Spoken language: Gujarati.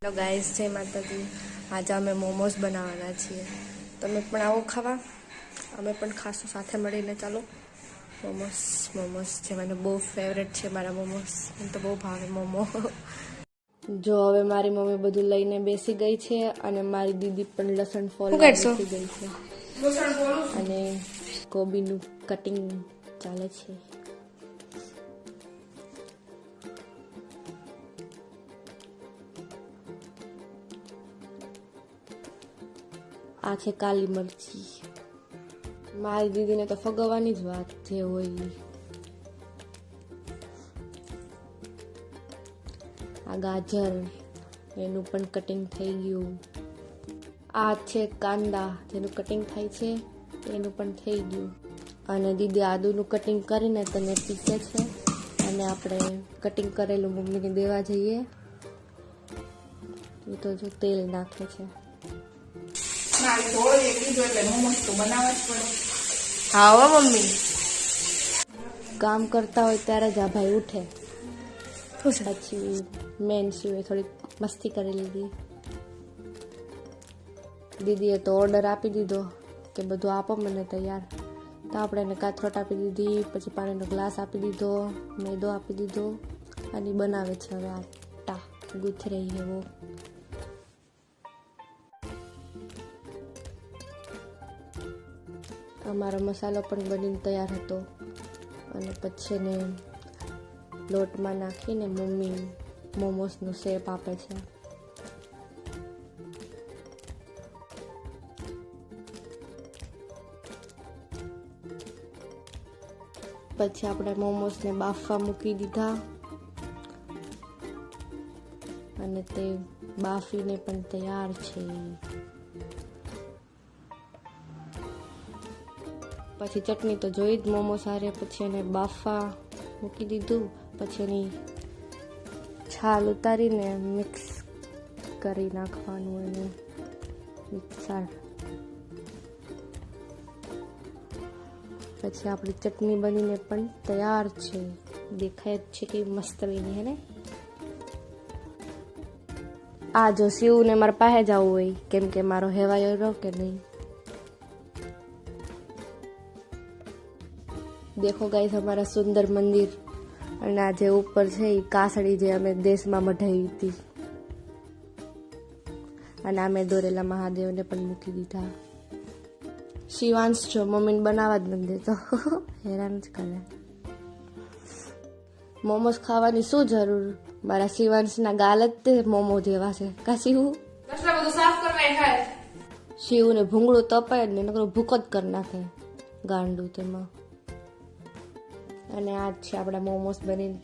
હેલો ગાઈસ, જય માતાજી. આજે અમે મોમોઝ બનાવવાના છીએ. તમે પણ આવો ખાવા, અમે પણ ખાશું સાથે મળીને. ચાલો. મોમોઝ છે, મને બહુ ફેવરેટ છે મારા મોમોઝ. મને તો બહુ ભાવે મોમો. જો હવે મારી મમ્મી બધું લઈને બેસી ગઈ છે અને મારી દીદી પણ લસણ ફોલવા બેસી ગઈ છે અને કોબીનું કટિંગ ચાલે છે. આ છે કાલી મરચી. મારી દીદીને તો ફગવવાની જ વાત જે હોય. આ ગાજર, એનું પણ કટિંગ થઈ ગયું. આ છે કાંદા, જેનું કટિંગ થાય છે એનું પણ થઈ ગયું. અને દીદી આદુનું કટિંગ કરીને તેને પીસે છે અને આપણે કટિંગ કરેલું મમ્મીને દેવા જઈએ. એ તો જો તેલ નાખે છે. હા હો મમ્મી, કામ કરતા હોય ત્યારે જ આ ભાઈ ઉઠે. પછી મેન શું થોડીક મસ્તી કરી લીધી. દીદીએ તો ઓર્ડર આપી દીધો કે બધું આપો મને તૈયાર. તો આપણે એને કાથરોટ આપી દીધી, પછી પાણીનો ગ્લાસ આપી દીધો, મેદો આપી દીધો અને બનાવે છે હવે આટા ગૂંથ રહી એવો. અમારો મસાલો પણ બનીને તૈયાર હતો અને પછી એને લોટમાં નાખીને મમ્મી મોમોસનો શેપ આપે છે. પછી આપણે મોમોસને બાફવા મૂકી દીધા અને તે બાફીને પણ તૈયાર છે. પછી ચટણી તો જોઈ જ મોમો સારે. પછી એને બાફવા મૂકી દીધું. પછી એની છાલ ઉતારીને મિક્સ કરી નાખવાનું એને મિક્સર. પછી આપણી ચટણી બનીને પણ તૈયાર છે. દેખાય જ છે કે મસ્ત બની હે ને. આ જો શિવને મારા પાસે જવું હોય કેમ કે મારો હેવાયો રહ્યો કે નહીં. દેખો ગાઈસ હમારા સુંદર મંદિર. અને આ જે ઉપર છે એ કાસડી જે અમે દેશમાં મઢાઈ હતી. અને અમે દોરેલા મહાદેવને પણ મૂકી દીધા. શિવાંશ જો મમ્મીને બનાવવા જ નથી દેતો, હેરાન જ કરે. મોમોસ ખાવાની શું જરૂર, મારા શિવાંશના ગાલ જ તે મોમો જેવા છે. કા શિવ? શિવને ભૂંગળું તપાય જ ને નકરો ભૂકો જ કરી નાખે ગાંડું તેમાં. અને આ જ છે આપણા મોમોસ બનીને